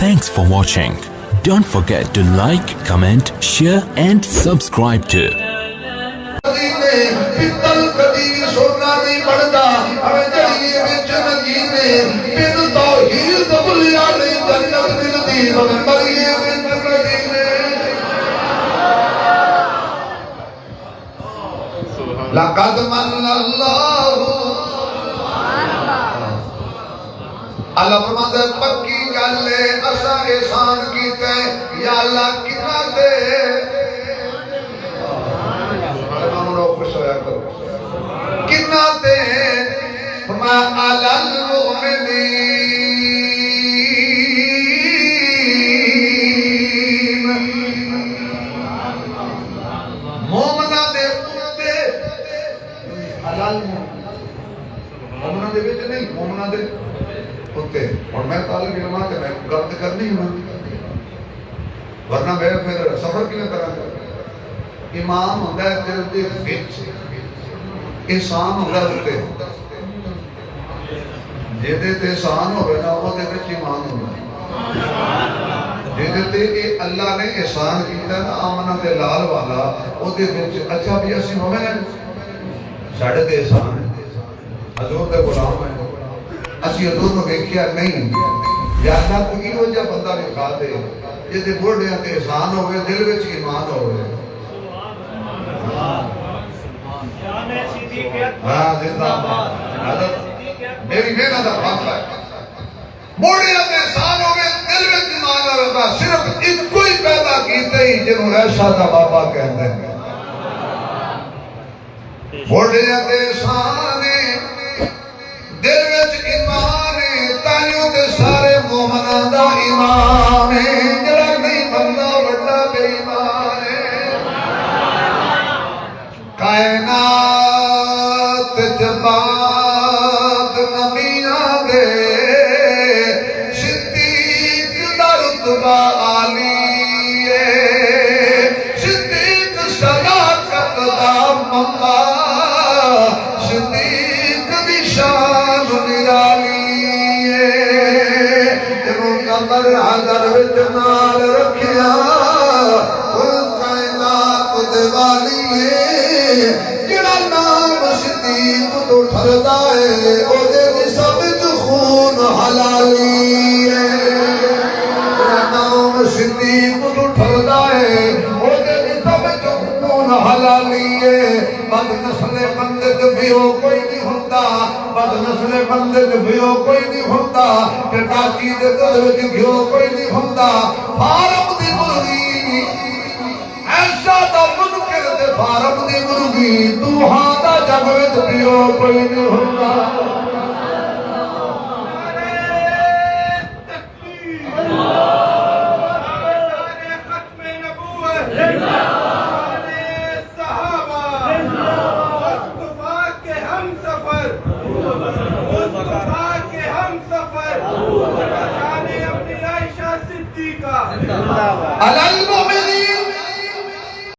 Thanks for watching. Don't forget to like, comment, share and subscribe to ਪਿੱਤਲ ਕਦੀ ਸੋਨਾ ਨਹੀਂ ਬਣਦਾ ਹਵੇ ਜੜੀਏ ਵਿੱਚ ਨਗੀਨੇ ਬਿਨ ਤੌਹੀਦ ਬੁਲਿਆ ਨਹੀਂ ਜੰਨਤ ਮਿਲਦੀ ਹਵੇ ਮਰੀਏ ਵਿੱਚ ਨਗੀਨੇ ਲਕਦ ਮਨ ਅੱਲਾਹੁ اللہ فرماتا ہے پکی گلے اسا احسان کیتے یا اللہ کنا دے خوش ہویا کرو کنا دے فرمایا علی المؤمنین مومنہ دے اتے علی المؤمنین مومنہ دے بیچ نہیں مومنہ دے ہوتے اور میں طالب علماء کے میں گرد کرنی ہوں ورنہ میں پھر سفر کی طرح کر امام ہوتا ہے دل دے وچ احسان ہوتا ہے جیدے تے احسان ہوئے نا وہ دے وچ ایمان ہوتا جیدے تے اللہ نے احسان کیتا نا آمنہ تے لال والا وہ دے وچ اچھا بھی اسی ہوئے نا ساڑھے تے احسان ہے حضور تے غلام ہے اسی حضور کو دیکھیا نہیں یا اللہ کو ہو جا بندہ لکھا دے یہ دے بوڑھے تے احسان ہوئے دل وچ ایمان ہوئے ہاں زندہ میری محنت کا فاصلہ ہے بوڑھے تے احسان ہوئے دل وچ ایمان ہوئے صرف ان کو ہی پیدا کیتے ہی جنہوں ایسا دا بابا کہتے ہیں بوڑھے تے احسان دل وچ ایمان ہے تائیوں تے سارے مومنان دا ایمان ہے جڑا نہیں بندہ بڑا بے ایمان ہے کائنات جباد نبیاں دے صدیق دا رتبہ عالی ہے صدیق صداقت دا منبع صدیق دی شان نمبر حضر وچنال رکھیا ان کائنات دیوالی ہے جڑا نام صدیق تو ٹھردا ہے او دے سب جو خون حلالی ہے جڑا نام صدیق تو ٹھردا ہے او دے سب جو خون حلالی ہے بد نسل بندے بھی ہو کوئی نہیں ہوتا بد نسل بندے بھی ہو کوئی نہیں ہوتا کہ ٹاکی دے دل بھی ہو کوئی نہیں ہوتا فارم دی مرغی ایسا دا منکر دے فارم دی مرغی تو ہاں دا جگوت بھی ہو کوئی نہیں ہوتا على